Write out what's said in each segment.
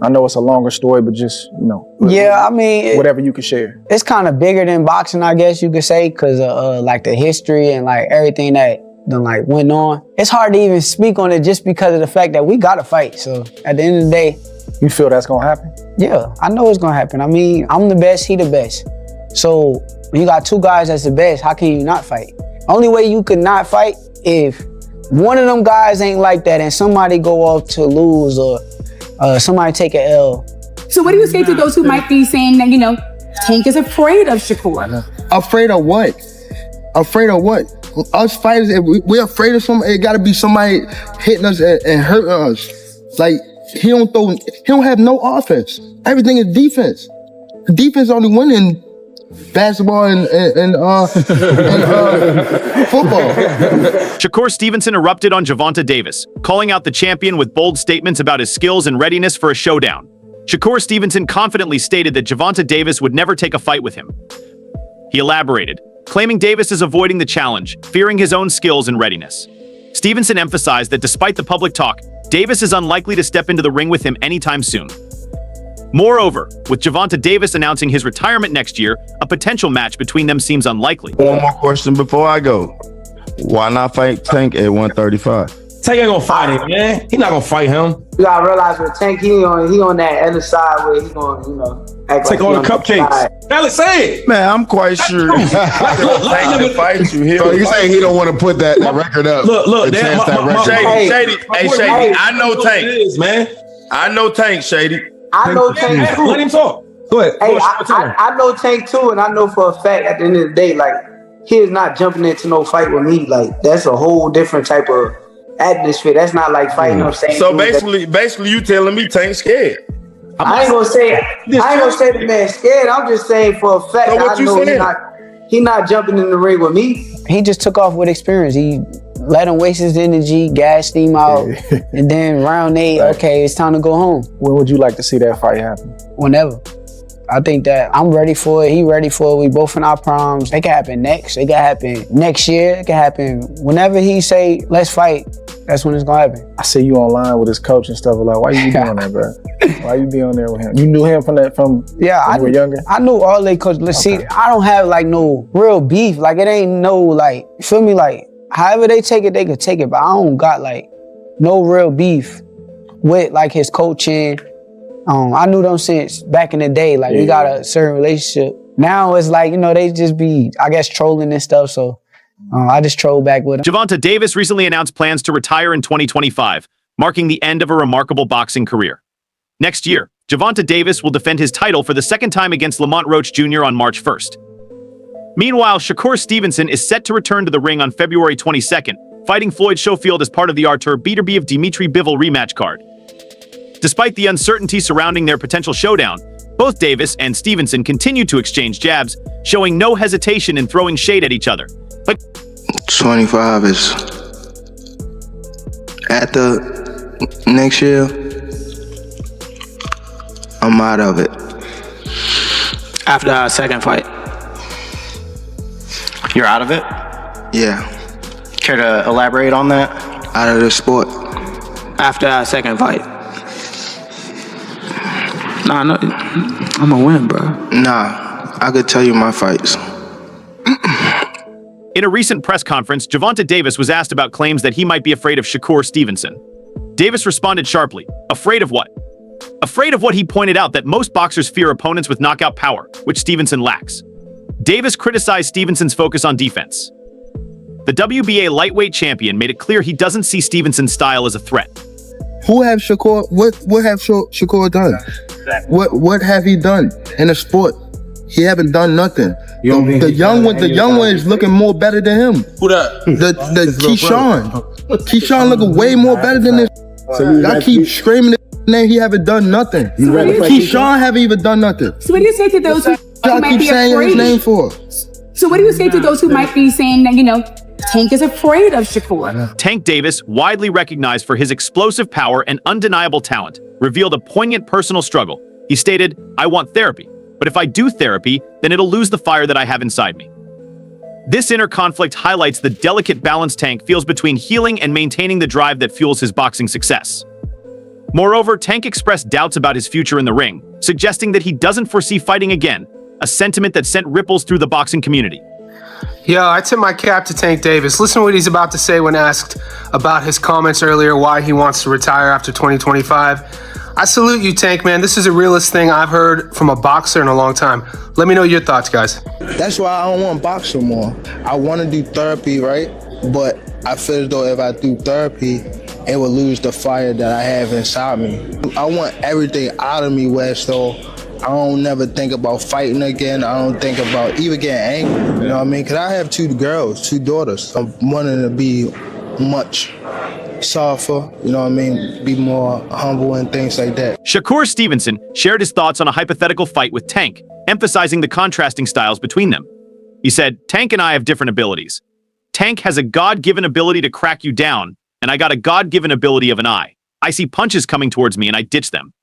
I know it's a longer story, but just, you know. Yeah, I mean. Whatever you can share. It's kind of bigger than boxing, I guess you could say, because of like the history and like everything that then like went on. It's hard to even speak on it just because of the fact that we got to fight. So at the end of the day. You feel that's going to happen? Yeah, I know it's going to happen. I mean, I'm the best, he the best. So when you got two guys that's the best, how can you not fight? Only way you could not fight if one of them guys ain't like that and somebody go off to lose or somebody take an L. So what do you say to those who might be saying that, you know, Tank is afraid of Shakur? Afraid of what? Afraid of what? Us fighters, if we're afraid of somebody, it gotta be somebody hitting us and hurting us. Like, he don't have no offense. Everything is defense. Defense only win in basketball and football. Shakur Stevenson erupted on Gervonta Davis, calling out the champion with bold statements about his skills and readiness for a showdown. Shakur Stevenson confidently stated that Gervonta Davis would never take a fight with him. He elaborated, claiming Davis is avoiding the challenge, fearing his own skills and readiness. Stevenson emphasized that despite the public talk, Davis is unlikely to step into the ring with him anytime soon. Moreover, with Gervonta Davis announcing his retirement next year, a potential match between them seems unlikely. One more question before I go. Why not fight Tank at 135? Tank ain't gonna fight him, man. He not gonna fight him. You gotta realize with Tank, he on that other side where he gonna, you know, act Take like all the cupcakes. Alex, say it. Man, I'm quite sure Tank can fight you. So you saying he don't want to put that record up? Look, Shady, I know Tank. Is, man. I know Tank, Shady. I know Tank too. Let him talk. Go ahead. Hey, I know Tank too, and I know for a fact at the end of the day, like, he is not jumping into no fight with me. Like, that's a whole different type of atmosphere. That's not like fighting up saying. So basically you telling me Tank scared. I ain't gonna say the man scared. I'm just saying for a fact So what I you know he not jumping in the ring with me. He just took off with experience. He let him waste his energy, gassed him out, and then round 8, okay, it's time to go home. When would you like to see that fight happen? Whenever. I think that I'm ready for it. He ready for it. We both in our primes. It can happen next. It can happen next year. It can happen whenever he say, let's fight. That's when it's gonna happen. I see you online with his coach and stuff. Like, why you be on that, bro? Why you be on there with him? You knew him from when you were younger? I knew all they coaches. Let's see, I don't have like no real beef. Like, it ain't no like, you feel me? Like, however they take it, they could take it. But I don't got like no real beef with like his coaching. I knew them since back in the day. Like, we got a certain relationship. Now it's like, you know, they just be, I guess, trolling and stuff. So I just troll back with him. Gervonta Davis recently announced plans to retire in 2025, marking the end of a remarkable boxing career. Next year, Gervonta Davis will defend his title for the second time against Lamont Roach Jr. on March 1st. Meanwhile, Shakur Stevenson is set to return to the ring on February 22nd, fighting Floyd Schofield as part of the Artur Beterbiev of Dimitri Bivol rematch card. Despite the uncertainty surrounding their potential showdown, both Davis and Stevenson continue to exchange jabs, showing no hesitation in throwing shade at each other. But 25 is at the next year. I'm out of it. After our second fight, you're out of it? Yeah. Care to elaborate on that? Out of the sport. After our second fight. Nah, no, I'm gonna win, bro. Nah, I could tell you my fights. in a recent press conference, Gervonta Davis was asked about claims that he might be afraid of Shakur Stevenson. Davis responded sharply, afraid of what? Afraid of what he pointed out that most boxers fear opponents with knockout power, which Stevenson lacks. Davis criticized Stevenson's focus on defense. The WBA lightweight champion made it clear he doesn't see Stevenson's style as a threat. Who have Shakur? What have Shakur done? What have he done in the sport? He haven't done nothing. The young one is looking more better than him. Who that? The Keyshawn looking way more better than this. So I keep screaming his name. He haven't done nothing. Keyshawn haven't even done nothing. So what do you say to those who might be saying his name afraid? for? So what do you say to those who might be saying that, you know, Tank is afraid of Shakur? Tank Davis, widely recognized for his explosive power and undeniable talent, revealed a poignant personal struggle. He stated, "I want therapy, but if I do therapy, then it'll lose the fire that I have inside me." This inner conflict highlights the delicate balance Tank feels between healing and maintaining the drive that fuels his boxing success. Moreover, Tank expressed doubts about his future in the ring, suggesting that he doesn't foresee fighting again, a sentiment that sent ripples through the boxing community. Yeah, I tip my cap to Tank Davis. Listen to what he's about to say when asked about his comments earlier, why he wants to retire after 2025. I salute you, Tank, man. This is the realest thing I've heard from a boxer in a long time. Let me know your thoughts, guys. That's why I don't want to box no more. I want to do therapy, right? But I feel as though if I do therapy, it will lose the fire that I have inside me. I want everything out of me where so I don't never think about fighting again. I don't think about even getting angry, you know what I mean? Because I have 2 girls, 2 daughters. I'm wanting to be much softer, you know what I mean? Be more humble and things like that. Shakur Stevenson shared his thoughts on a hypothetical fight with Tank, emphasizing the contrasting styles between them. He said, "Tank and I have different abilities. Tank has a God-given ability to crack you down, and I got a God-given ability of an eye. I see punches coming towards me and I ditch them."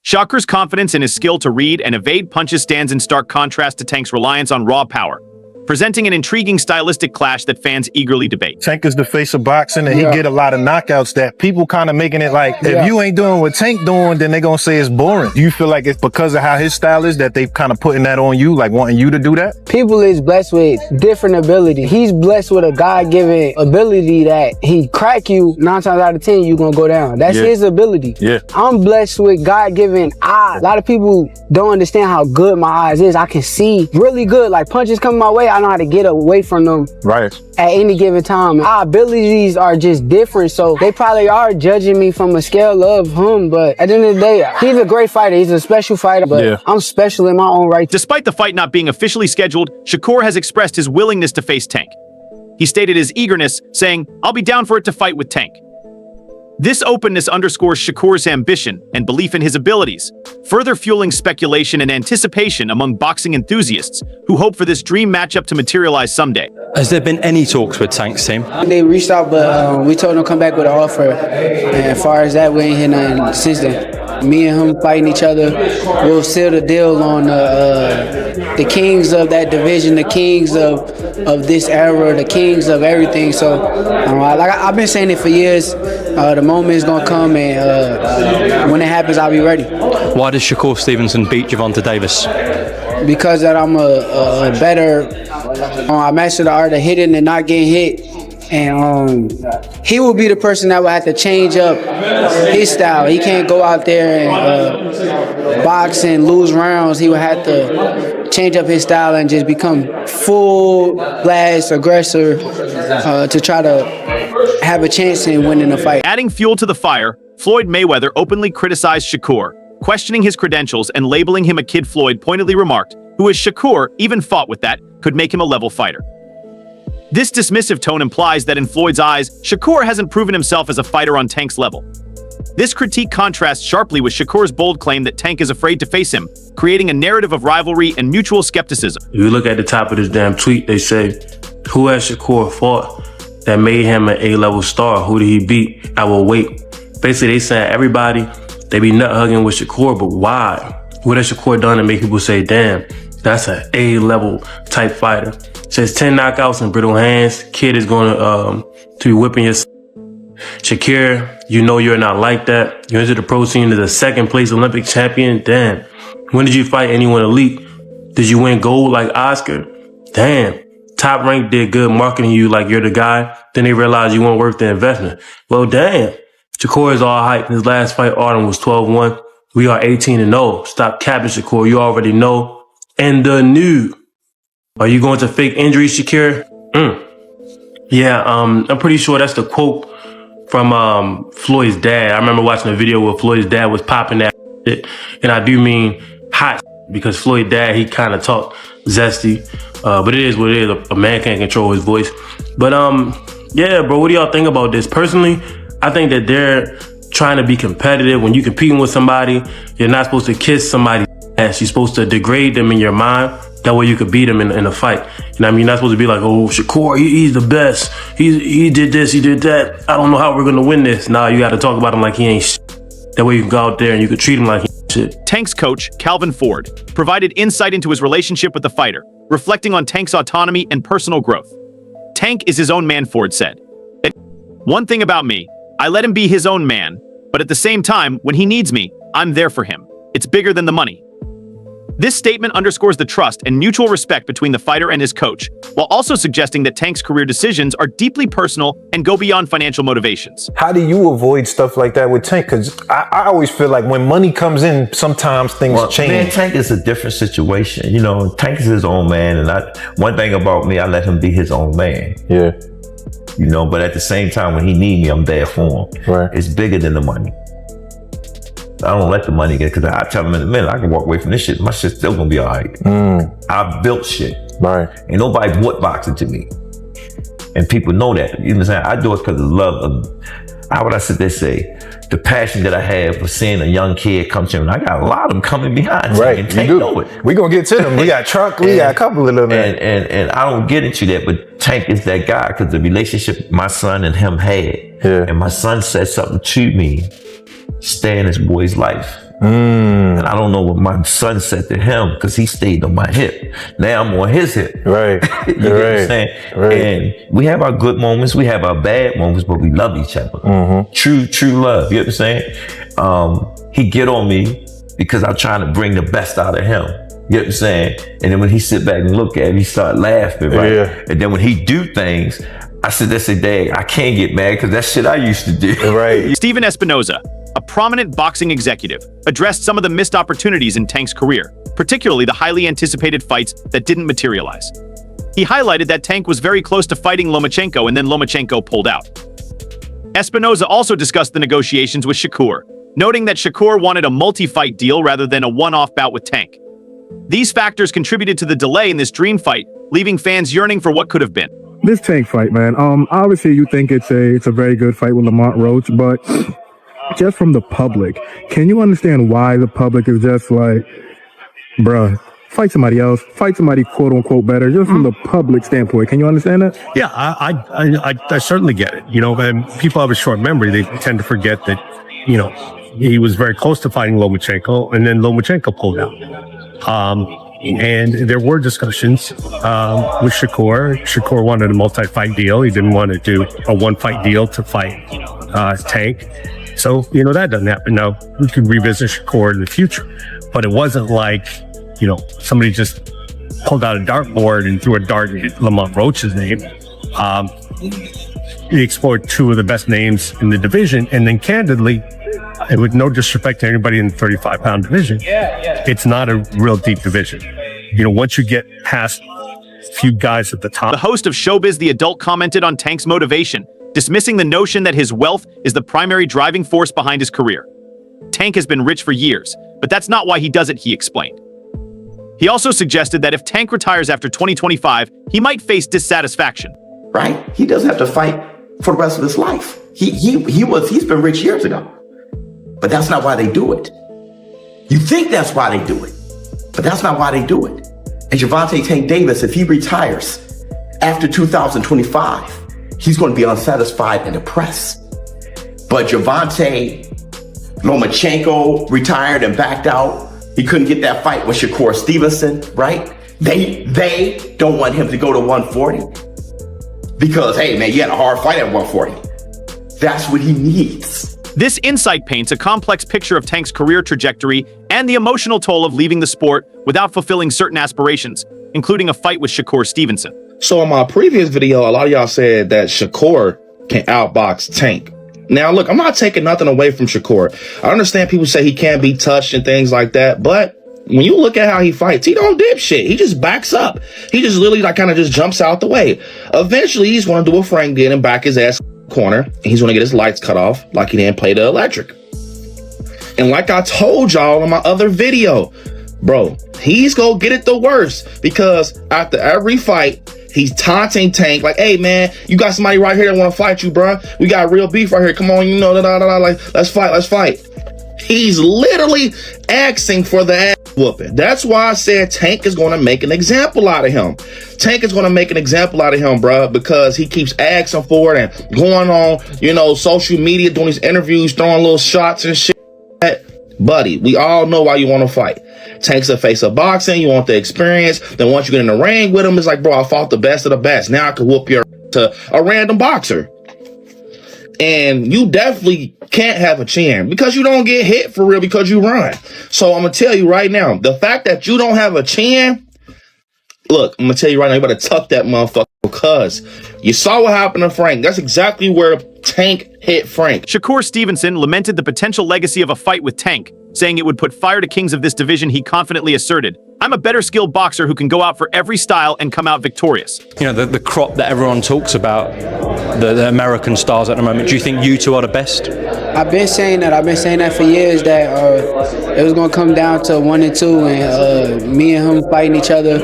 Shakur's confidence in his skill to read and evade punches stands in stark contrast to Tank's reliance on raw power, presenting an intriguing stylistic clash that fans eagerly debate. Tank is the face of boxing, and he get a lot of knockouts that people kind of making it like, if you ain't doing what Tank doing, then they gonna say it's boring. Do you feel like it's because of how his style is that they kind of putting that on you, like wanting you to do that? People is blessed with different ability. He's blessed with a God-given ability that he crack you 9 times out of 10, you gonna go down. That's his ability. Yeah. I'm blessed with God-given eyes. A lot of people don't understand how good my eyes is. I can see really good. Like punches coming my way, I know how to get away from them right at any given time. Our abilities are just different, so they probably are judging me from a scale of him, but at the end of the day, he's a great fighter. He's a special fighter, but I'm special in my own right. Despite the fight not being officially scheduled, Shakur has expressed his willingness to face Tank. He stated his eagerness, saying, "I'll be down for it to fight with Tank." This openness underscores Shakur's ambition and belief in his abilities, further fueling speculation and anticipation among boxing enthusiasts who hope for this dream matchup to materialize someday. Has there been any talks with Tank's team? They reached out, but we told them to come back with an offer. And as far as that, we ain't heard nothing since then. Me and him fighting each other, we'll seal the deal on the kings of that division, the kings of this era, the kings of everything. So, like I've been saying it for years. The moment is gonna come, and when it happens, I'll be ready. Why does Shakur Stevenson beat Gervonta Davis? Because that I'm a better, I master the art of hitting and not getting hit. And he will be the person that will have to change up his style. He can't go out there and box and lose rounds. He will have to change up his style and just become full blast aggressor to try to have a chance in winning a fight. Adding fuel to the fire, Floyd Mayweather openly criticized Shakur, questioning his credentials and labeling him a kid. Floyd pointedly remarked, "Who is Shakur? Even fought with that, could make him a level fighter." This dismissive tone implies that in Floyd's eyes, Shakur hasn't proven himself as a fighter on Tank's level. This critique contrasts sharply with Shakur's bold claim that Tank is afraid to face him, creating a narrative of rivalry and mutual skepticism. If you look at the top of this damn tweet, they say, "Who has Shakur fought that made him an A-level star? Who did he beat? I will wait." Basically, they saying everybody, they be nut hugging with Shakur, but why? What has Shakur done to make people say, "Damn, that's an A-level type fighter"? Says 10 knockouts and brittle hands. Kid is going to be whipping your. Shakur, you know you're not like that. You entered the pro scene as a 2nd place Olympic champion. Damn. When did you fight anyone elite? Did you win gold like Oscar? Damn. Top Rank did good marketing you like you're the guy. Then they realized you weren't worth the investment. Well, damn. Shakur is all hype. His last fight, Arden, was 12-1. We are 18-0. Stop capping, Shakur. You already know. And the new. Are you going to fake injuries, Shakur? Yeah, I'm pretty sure that's the quote from Floyd's dad. I remember watching a video where Floyd's dad was popping that shit. And I do mean hot, because Floyd's dad, he kind of talked zesty. But it is what it is. A man can't control his voice. But yeah, bro, what do y'all think about this? Personally, I think that they're trying to be competitive. When you're competing with somebody, you're not supposed to kiss somebody's ass. You're supposed to degrade them in your mind. That way you could beat him in a fight. You know what I mean? You're not supposed to be like, "Oh, Shakur, he's the best. He did this, he did that. I don't know how we're going to win this." Nah, you got to talk about him like he ain't shit. That way you can go out there and you can treat him like he ain't shit. Tank's coach, Calvin Ford, provided insight into his relationship with the fighter, reflecting on Tank's autonomy and personal growth. "Tank is his own man," Ford said. "One thing about me, I let him be his own man. But at the same time, when he needs me, I'm there for him. It's bigger than the money. This statement underscores the trust and mutual respect between the fighter and his coach, while also suggesting that Tank's career decisions are deeply personal and go beyond financial motivations. How do you avoid stuff like that with Tank? Because I always feel like when money comes in, sometimes things change. Man, Tank is a different situation. You know, Tank is his own man, and one thing about me, I let him be his own man. Yeah. You know, but at the same time, when he need me, I'm there for him. Right. It's bigger than the money. I don't let the money get, because I tell him in a minute, I can walk away from this shit. My shit's still gonna be all right. I built shit. Right. Ain't nobody bought boxing to me. And people know that. You know what I'm saying? I do it because of love of, how would I sit there and say, the passion that I have for seeing a young kid come to me. I got a lot of them coming behind. Right. And Tank know it. We gonna get to them. We got Truck, we got a couple of them. And I don't get into that, but Tank is that guy, because the relationship my son and him had. Yeah. And my son said something to me, stay in his boy's life. And I don't know what my son said to him, because he stayed on my hip. Now I'm on his hip. Right. You know what I'm saying? Right. And we have our good moments, we have our bad moments, but we love each other. True love. You know what I'm saying? He get on me because I'm trying to bring the best out of him. You know what I'm saying? And then when he sit back and look at me, he start laughing, right? Yeah. And then when he do things, I sit there and say, dang, I can't get mad because that's shit I used to do. Right. Steven Espinoza, a prominent boxing executive, addressed some of the missed opportunities in Tank's career, particularly the highly anticipated fights that didn't materialize. He highlighted that Tank was very close to fighting Lomachenko, and then Lomachenko pulled out. Espinoza also discussed the negotiations with Shakur, noting that Shakur wanted a multi-fight deal rather than a one-off bout with Tank. These factors contributed to the delay in this dream fight, leaving fans yearning for what could have been. This Tank fight, man. Obviously you think it's a very good fight with Lamont Roach, but just from the public, can you understand why the public is just like, bruh, fight somebody else, fight somebody quote unquote better, just from the public standpoint? Can you understand that? Yeah, I certainly get it. You know, and people have a short memory. They tend to forget that, you know, he was very close to fighting Lomachenko, and then Lomachenko pulled out. And there were discussions with Shakur. Shakur wanted a multi-fight deal. He didn't want to do a one-fight deal to fight Tank. So, you know, that doesn't happen. Now, we could revisit Shakur in the future. But it wasn't like, you know, somebody just pulled out a dartboard and threw a dart at Lamont Roach's name. He explored two of the best names in the division. And then candidly, and with no disrespect to anybody in the 35-pound division, it's not a real deep division. You know, once you get past a few guys at the top. The host of Showbiz The Adult commented on Tank's motivation, dismissing the notion that his wealth is the primary driving force behind his career. Tank has been rich for years, but that's not why he does it, he explained. He also suggested that if Tank retires after 2025, he might face dissatisfaction. Right? He doesn't have to fight for the rest of his life. He's been rich years ago. But that's not why they do it. You think that's why they do it, but that's not why they do it. And Gervonta Tank Davis, if he retires after 2025, he's going to be unsatisfied and depressed. But Gervonta Lomachenko retired and backed out. He couldn't get that fight with Shakur Stevenson, right? They don't want him to go to 140 because, hey, man, you had a hard fight at 140. That's what he needs. This insight paints a complex picture of Tank's career trajectory and the emotional toll of leaving the sport without fulfilling certain aspirations, including a fight with Shakur Stevenson. So in my previous video, a lot of y'all said that Shakur can outbox Tank. Now, look, I'm not taking nothing away from Shakur. I understand people say he can't be touched and things like that, but when you look at how he fights, he don't dip shit. He just backs up. He just literally like kind of just jumps out the way. Eventually, he's going to do a Frank did and back his ass corner. And he's going to get his lights cut off like he didn't play the electric. And like I told y'all in my other video, bro, he's going to get it the worst because after every fight, he's taunting Tank like, hey, man, you got somebody right here that want to fight you, bro. We got real beef right here. Come on, you know, like, let's fight. He's literally asking for the ass whooping. That's why I said Tank is going to make an example out of him. Tank is going to make an example out of him, bro, because he keeps asking for it and going on, you know, social media, doing these interviews, throwing little shots and shit. Buddy, we all know why you want to fight. Tank's the face of boxing. You want the experience. Then once you get in the ring with him, it's like, bro, I fought the best of the best. Now I can whoop your to a random boxer. And you definitely can't have a chin because you don't get hit for real because you run. So I'm going to tell you right now, the fact that you don't have a chin, look, I'm going to tell you right now, you better tuck that motherfucker because you saw what happened to Frank. That's exactly where Tank hit Frank. Shakur Stevenson lamented the potential legacy of a fight with Tank, saying it would put fire to kings of this division. He confidently asserted, "I'm a better skilled boxer who can go out for every style and come out victorious." You know, the crop that everyone talks about, the American stars at the moment, do you think you two are the best? I've been saying that for years, that it was going to come down to 1 and 2, and me and him fighting each other.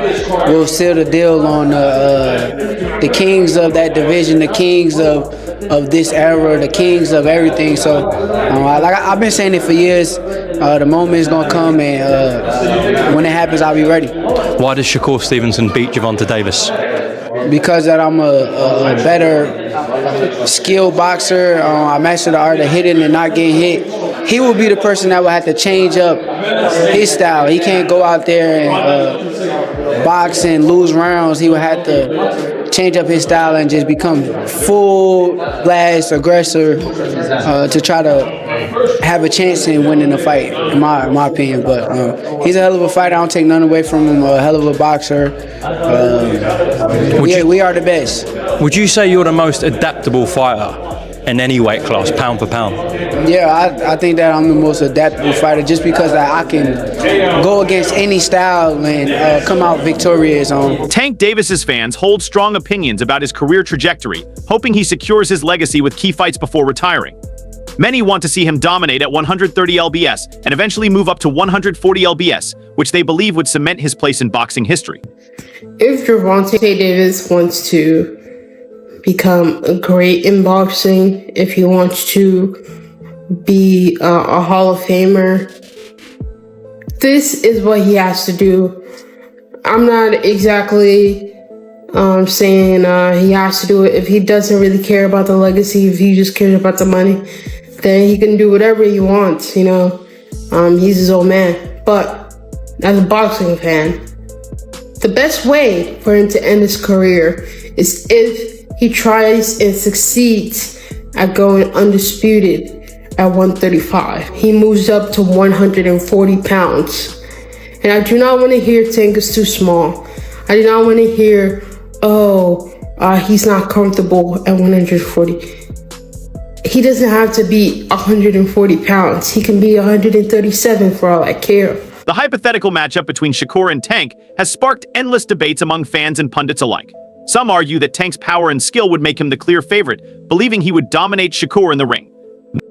We'll seal the deal on the kings of that division, the kings of this era, the kings of everything. So I've been saying it for years. The moment is going to come, and when it happens, I'll be ready. Why does Shakur Stevenson beat Gervonta Davis? Because that I'm a better skilled boxer. I master the art of hitting and not getting hit. He will be the person that will have to change up his style. He can't go out there and box and lose rounds. He will have to change up his style and just become full blast aggressor to try to have a chance in winning the fight, in my opinion. But he's a hell of a fighter. I don't take none away from him. A hell of a boxer. We are the best. Would you say you're the most adaptable fighter in any weight class, pound for pound? Yeah, I think that I'm the most adaptable fighter just because I can go against any style and come out victorious on. Tank Davis's fans hold strong opinions about his career trajectory, hoping he secures his legacy with key fights before retiring. Many want to see him dominate at 130 lbs and eventually move up to 140 lbs, which they believe would cement his place in boxing history. If Gervonta Davis wants to become great in boxing, if he wants to be a Hall of Famer, this is what he has to do. I'm not exactly saying he has to do it. If he doesn't really care about the legacy, if he just cares about the money, then he can do whatever he wants, you know. He's his own man. But as a boxing fan, the best way for him to end his career is if he tries and succeeds at going undisputed at 135. He moves up to 140 pounds. And I do not want to hear Tank is too small. I do not want to hear, he's not comfortable at 140. He doesn't have to be 140 pounds. He can be 137 for all I care. The hypothetical matchup between Shakur and Tank has sparked endless debates among fans and pundits alike. Some argue that Tank's power and skill would make him the clear favorite, believing he would dominate Shakur in the ring.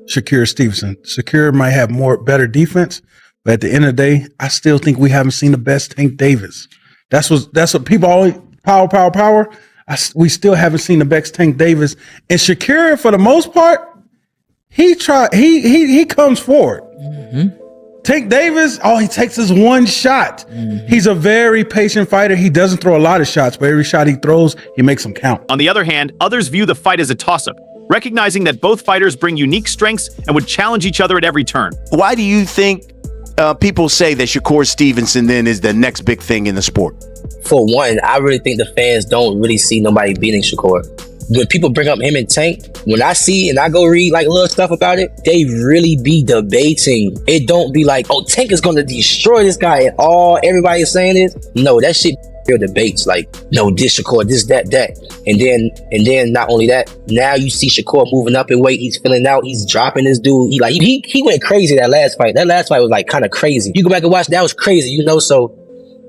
Shakur Stevenson. Shakur might have better defense, but at the end of the day, I still think we haven't seen the best Tank Davis. That's what people always power. We still haven't seen the best Tank Davis. And Shakur, for the most part, he comes forward. Mm-hmm. Tank Davis, he takes his one shot. Mm-hmm. He's a very patient fighter. He doesn't throw a lot of shots, but every shot he throws, he makes them count. On the other hand, others view the fight as a toss-up, recognizing that both fighters bring unique strengths and would challenge each other at every turn. Why do you think people say that Shakur Stevenson then is the next big thing in the sport? For one, I really think the fans don't really see nobody beating Shakur. When people bring up him and Tank, when I see and I go read like little stuff about it, they really be debating. It don't be like, Tank is gonna destroy this guy and everybody is saying this. No, that shit real debates. Like, no, this Shakur, this, that. And then not only that, now you see Shakur moving up in weight, he's filling out, he's dropping this dude. He went crazy that last fight. That last fight was like kind of crazy. You go back and watch, that was crazy, you know, so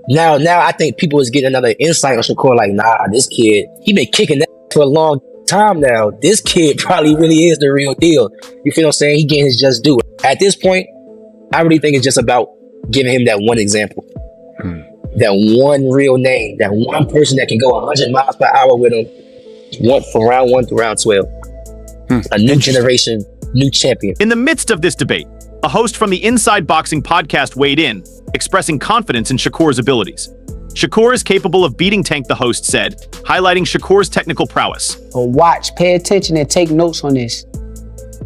now I think people is getting another insight on Shakur, like, nah, this kid, he been kicking that for a long time now. This kid probably really is the real deal. You feel what I'm saying? He getting his just due. At this point, I really think it's just about giving him that one example. That one real name, that one person that can go 100 miles per hour with him, from round 1 to round 12. A new generation, new champion. In the midst of this debate, a host from the Inside Boxing podcast weighed in, expressing confidence in Shakur's abilities. Shakur is capable of beating Tank, the host said, highlighting Shakur's technical prowess. Watch, pay attention, and take notes on this.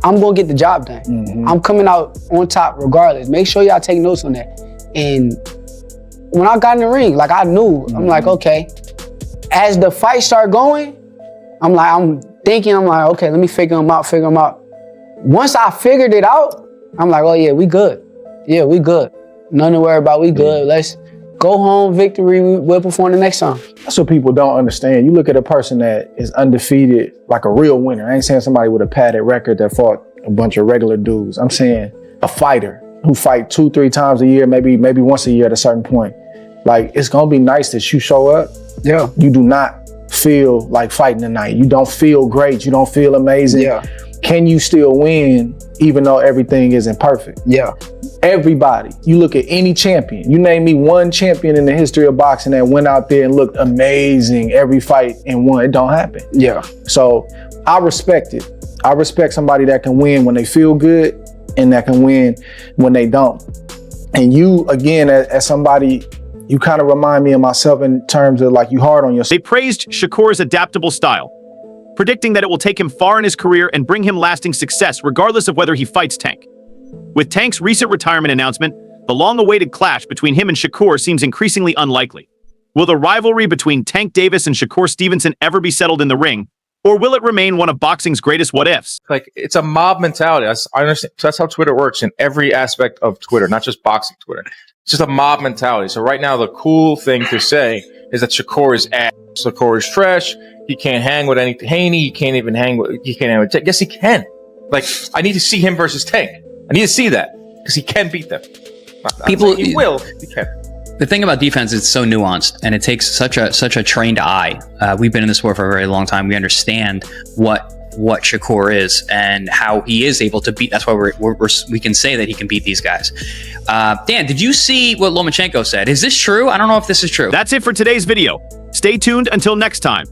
I'm going to get the job done. Mm-hmm. I'm coming out on top regardless. Make sure y'all take notes on that. And when I got in the ring, I knew, I'm like, okay. As the fight started going, I'm thinking, I'm like, okay, let me figure them out. Once I figured it out, I'm like, oh yeah, we good. Yeah, we good. Nothing to worry about, we good. Let's go home, victory, we'll perform the next time. That's what people don't understand. You look at a person that is undefeated, like a real winner. I ain't saying somebody with a padded record that fought a bunch of regular dudes. I'm saying a fighter who fight 2-3 times a year, maybe once a year at a certain point. Like, it's gonna be nice that you show up. Yeah. You do not feel like fighting tonight. You don't feel great. You don't feel amazing. Yeah. Can you still win even though everything isn't perfect? Yeah. Everybody, you look at any champion, you name me one champion in the history of boxing that went out there and looked amazing every fight and won. It don't happen. Yeah. So I respect it. I respect somebody that can win when they feel good and that can win when they don't. And you, again, as somebody, you kind of remind me of myself in terms of like you hard on yourself. They praised Shakur's adaptable style, predicting that it will take him far in his career and bring him lasting success regardless of whether he fights Tank. With Tank's recent retirement announcement, the long-awaited clash between him and Shakur seems increasingly unlikely. Will the rivalry between Tank Davis and Shakur Stevenson ever be settled in the ring, or will it remain one of boxing's greatest what-ifs? Like, it's a mob mentality. I understand. So that's how Twitter works in every aspect of Twitter, not just boxing Twitter. It's just a mob mentality. So right now, the cool thing to say is that Shakur is ass. Shakur is trash. He can't hang with any Haney. He can't hang with Tank. Yes, he can. Like, I need to see him versus Tank. I need to see that because he can beat them. People, he will. He can. The thing about defense is so nuanced, and it takes such a trained eye. We've been in this sport for a very long time. We understand what Shakur is and how he is able to beat. That's why we can say that he can beat these guys. Dan, did you see what Lomachenko said? Is this true? I don't know if this is true. That's it for today's video. Stay tuned until next time.